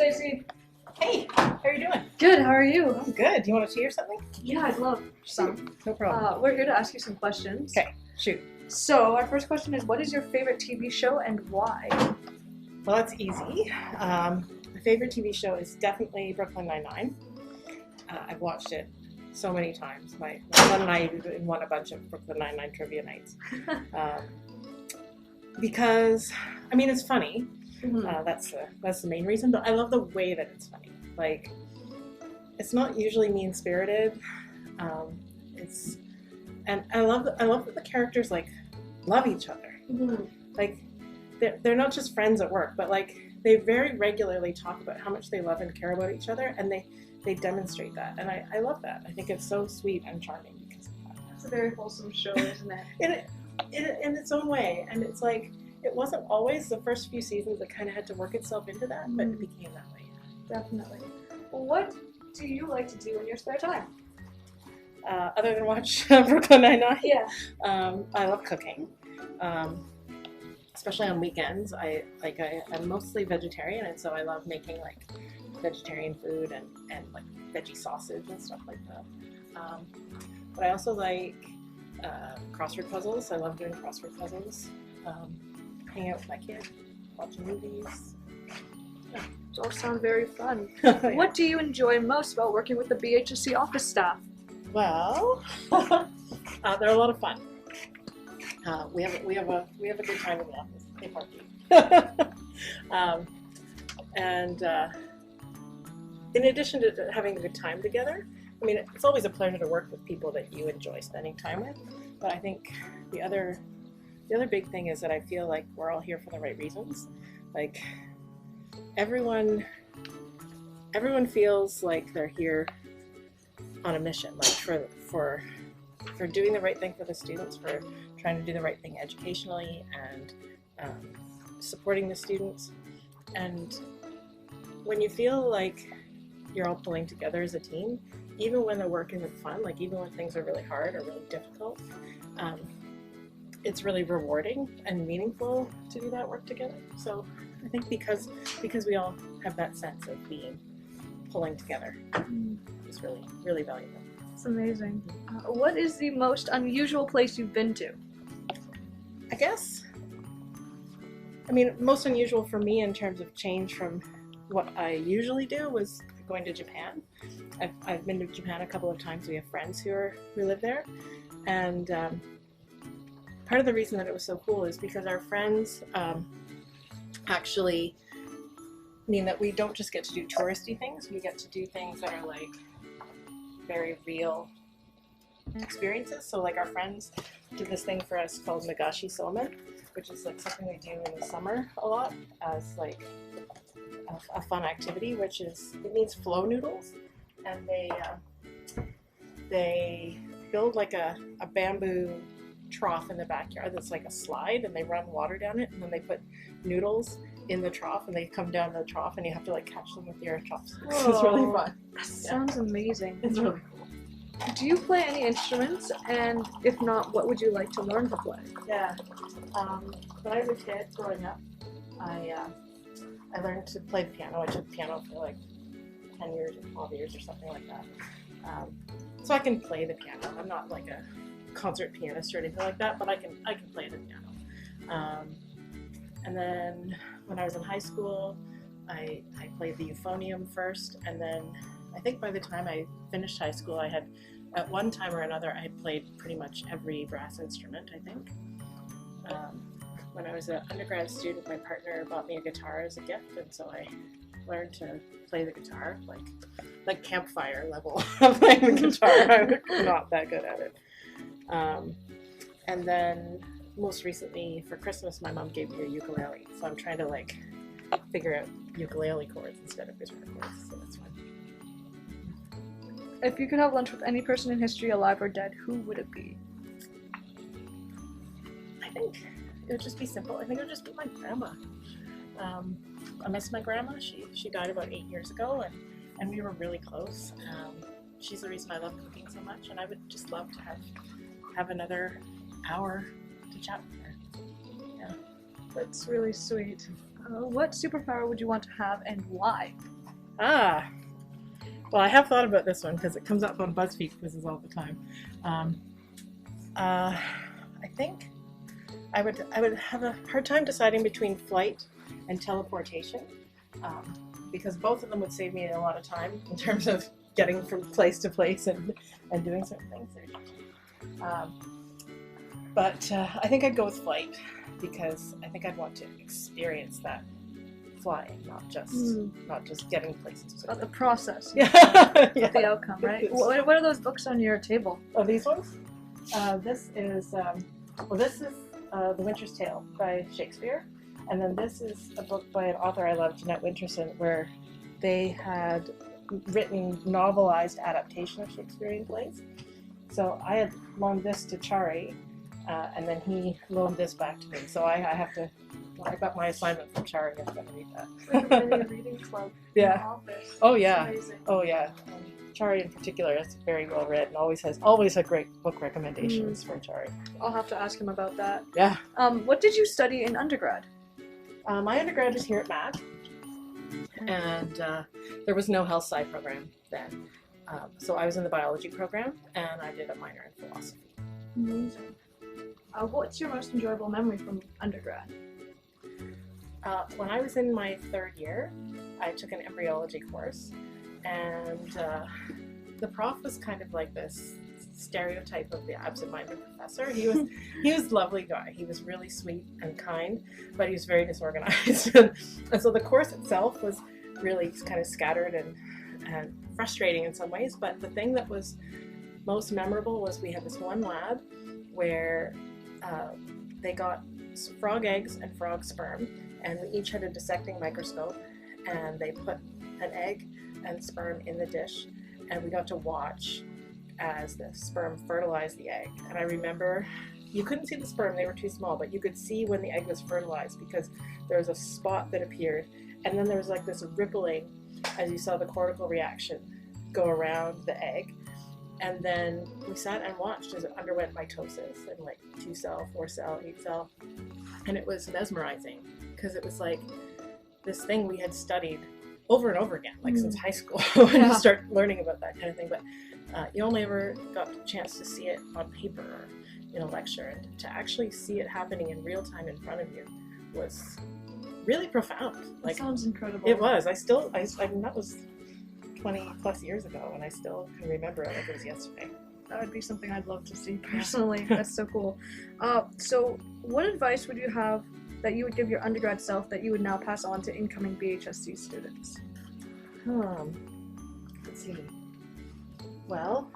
Stacey. Hey, how are you doing? Good, how are you? I'm good. Do you want to hear something? Yeah, I'd love some. No problem. We're here to ask you some questions. Okay, shoot. So, our first question is, what is your favorite TV show and why? Well, that's easy. My favorite TV show is definitely Brooklyn Nine-Nine. I've watched it so many times. My son and I even won a bunch of Brooklyn Nine-Nine trivia nights. Because, I mean, it's funny. Mm-hmm. That's the main reason, but I love the way that it's funny. Like, it's not usually mean-spirited. And I love that the characters like love each other. Mm-hmm. Like, they're not just friends at work, but like they very regularly talk about how much they love and care about each other, and they demonstrate that. And I love that. I think it's so sweet and charming because of that. It's a very wholesome show, isn't it? In its own way, and it's like it wasn't always the first few seasons. It kind of had to work itself into that, but it became that way. Definitely. Well, what do you like to do in your spare time? Other than watch Brooklyn Nine-Nine, Yeah. I love cooking, especially on weekends. I'm mostly vegetarian, and so I love making like vegetarian food and like veggie sausage and stuff like that. But I also like crossword puzzles. I love doing crossword puzzles. Hanging out with my kids, watching movies. Yeah. Those all sound very fun. Yeah. What do you enjoy most about working with the BHSc office staff? Well, they're a lot of fun. We have a good time in the office. Hey, Parky. In addition to having a good time together, I mean, it's always a pleasure to work with people that you enjoy spending time with. But I think the other big thing is that I feel like we're all here for the right reasons. Like everyone feels like they're here on a mission, like for doing the right thing for the students, for trying to do the right thing educationally, and supporting the students. And when you feel like you're all pulling together as a team, even when the work isn't fun, like even when things are really hard or really difficult, it's really rewarding and meaningful to do that work together. So I think because we all have that sense of pulling together, it's really, really valuable. It's amazing. What is the most unusual place you've been to? I guess, I mean, most unusual for me in terms of change from what I usually do was going to Japan. I've been to Japan a couple of times. We have friends who live there, and part of the reason that it was so cool is because our friends actually mean that we don't just get to do touristy things. We get to do things that are like very real experiences. So like our friends did this thing for us called Nagashi Somen, which is like something we do in the summer a lot as like a fun activity, which is, it means flow noodles, and they build like a bamboo trough in the backyard that's like a slide, and they run water down it, and then they put noodles in the trough, and they come down the trough, and you have to like catch them with your chopsticks. It's really fun. That sounds amazing. It's really cool. Do you play any instruments? And if not, what would you like to learn to play? Yeah. When I was a kid growing up, I learned to play the piano. I took piano for like 10 years or 12 years or something like that. So I can play the piano. I'm not like a concert pianist or anything like that, but I can play the piano. And then when I was in high school, I played the euphonium first, and then I think by the time I finished high school, I had, at one time or another, I had played pretty much every brass instrument, I think. When I was an undergrad student, my partner bought me a guitar as a gift, and so I learned to play the guitar, like campfire level of playing the guitar. I'm not that good at it. And then most recently for Christmas, my mom gave me a ukulele, so I'm trying to like figure out ukulele chords instead of guitar chords, so that's fun. If you could have lunch with any person in history, alive or dead, who would it be? I think it would just be simple. I think it would just be my grandma. I miss my grandma. She died about 8 years ago, and we were really close. She's the reason I love cooking so much, and I would just love to have another hour to chat with her. Yeah. That's really sweet. What superpower would you want to have and why? Well, I have thought about this one because it comes up on BuzzFeed quizzes all the time. I think I would have a hard time deciding between flight and teleportation, because both of them would save me a lot of time in terms of getting from place to place and doing certain things. But I think I'd go with flight because I think I'd want to experience that flying, not just getting places. It's about the process, Yeah. not the outcome, right? What are those books on your table? Oh, these ones? This is The Winter's Tale by Shakespeare, and then this is a book by an author I love, Jeanette Winterson, where they had written novelized adaptation of Shakespearean plays. So I had loaned this to Chari, and then he loaned this back to me. So I have to. I got my assignment from Chari. I'm going to read that. Like a mini reading club. Yeah. In the office. Oh yeah. It's amazing. Oh yeah. Chari in particular is very well read and always had great book recommendations from Chari. I'll have to ask him about that. Yeah. What did you study in undergrad? My undergrad was here at Mac, and there was no health sci program then. So I was in the biology program, and I did a minor in philosophy. Amazing. What's your most enjoyable memory from undergrad? When I was in my third year, I took an embryology course, and the prof was kind of like this stereotype of the absent-minded professor. He was a lovely guy. He was really sweet and kind, but he was very disorganized. And so the course itself was really kind of scattered and frustrating in some ways. But the thing that was most memorable was we had this one lab where they got frog eggs and frog sperm, and we each had a dissecting microscope, and they put an egg and sperm in the dish, and we got to watch as the sperm fertilized the egg. And I remember you couldn't see the sperm, they were too small, but you could see when the egg was fertilized because there was a spot that appeared, and then there was like this rippling as you saw the cortical reaction go around the egg. And then we sat and watched as it underwent mitosis and like 2-cell, 4-cell, 8-cell. And it was mesmerizing because it was like this thing we had studied over and over again, like since high school, when you start learning about that kind of thing. But you only ever got a chance to see it on paper or in a lecture. And to actually see it happening in real time in front of you was really profound. Like, that sounds incredible. It was. I mean, that was 20 plus years ago, and I still can remember it like it was yesterday. That would be something I'd love to see personally. That's so cool. So what advice would you have that you would give your undergrad self that you would now pass on to incoming BHSc students? Let's see. Well,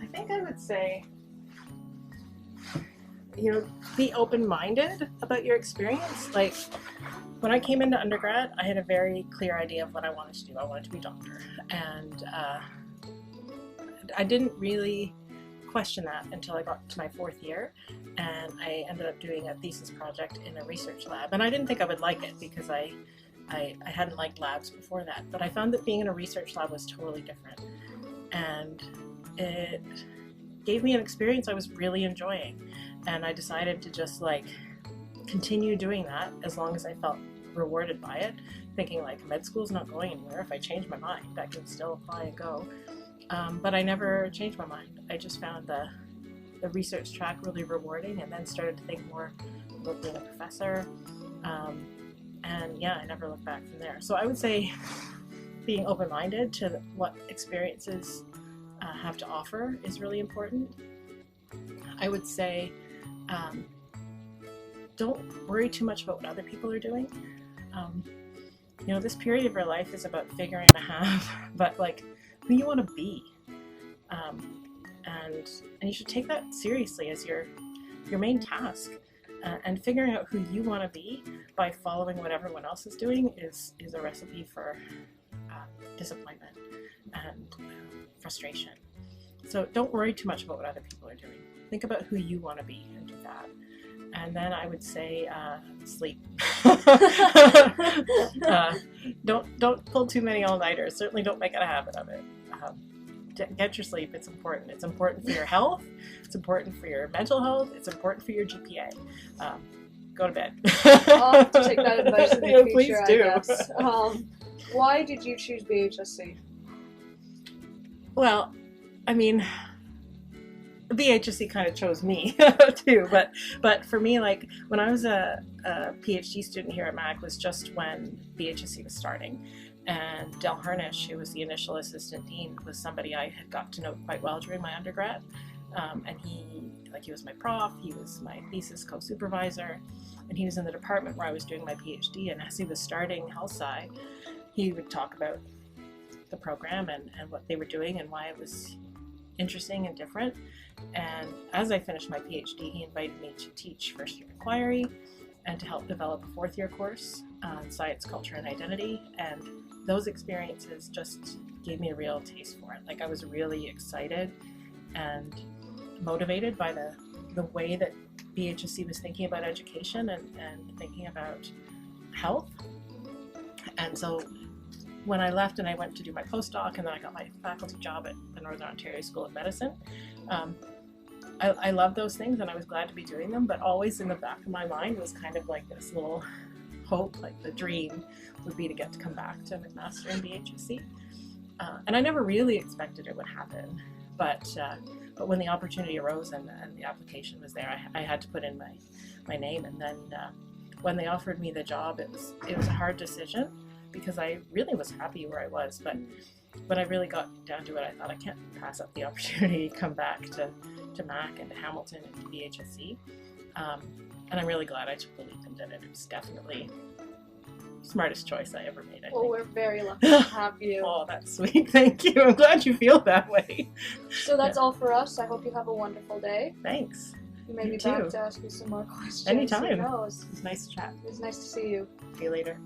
I think I would say, be open-minded about your experience. Like, when I came into undergrad, I had a very clear idea of what I wanted to do. I wanted to be a doctor. And I didn't really question that until I got to my fourth year. And I ended up doing a thesis project in a research lab. And I didn't think I would like it because I hadn't liked labs before that. But I found that being in a research lab was totally different. And it gave me an experience I was really enjoying. And I decided to just continue doing that as long as I felt rewarded by it, thinking med school's not going anywhere. If I change my mind, I can still apply and go. But I never changed my mind. I just found the research track really rewarding, and then started to think more about being a professor. And yeah, I never looked back from there. So I would say being open-minded to what experiences have to offer is really important. I would say don't worry too much about what other people are doing. This period of your life is about figuring out but who you want to be. And you should take that seriously as your main task. And figuring out who you want to be by following what everyone else is doing is a recipe for disappointment and frustration. So don't worry too much about what other people are doing. Think about who you want to be and do that. And then I would say sleep. Don't pull too many all-nighters. Certainly don't make it a habit of it. Get your sleep. It's important. It's important for your health. It's important for your mental health. It's important for your GPA. Go to bed. I'll have to take that advice in the future, please do. I guess. Why did you choose BHSc? Well, I mean, BHSc kind of chose me too, but for me, like when I was a PhD student here at Mac was just when BHSc was starting, and Del Harnish, who was the initial assistant dean, was somebody I had got to know quite well during my undergrad, and he was my prof, he was my thesis co-supervisor, and he was in the department where I was doing my PhD, and as he was starting Health Sci, he would talk about the program and what they were doing and why it was interesting and different. And as I finished my PhD, he invited me to teach first year inquiry and to help develop a fourth year course on science, culture, and identity. And those experiences just gave me a real taste for it. Like I was really excited and motivated by the way that BHSc was thinking about education and thinking about health. And so when I left and I went to do my postdoc and then I got my faculty job at the Northern Ontario School of Medicine, I love those things and I was glad to be doing them, but always in the back of my mind was kind of like this little hope, like the dream would be to get to come back to McMaster and BHSc. And I never really expected it would happen, but when the opportunity arose and the application was there, I had to put in my name. And then when they offered me the job, it was a hard decision because I really was happy where I was, but when I really got down to it, I thought I can't pass up the opportunity to come back to Mac and to Hamilton and to BHSc. And I'm really glad I took the leap and did it. It was definitely the smartest choice I ever made, I Well, think. we're very lucky to have you. Oh, that's sweet. Thank you. I'm glad you feel that way. So that's all for us. I hope you have a wonderful day. Thanks. You may You be too. back to ask you some more questions. Anytime. Who knows? It was nice to chat. It was nice to see you. See you later.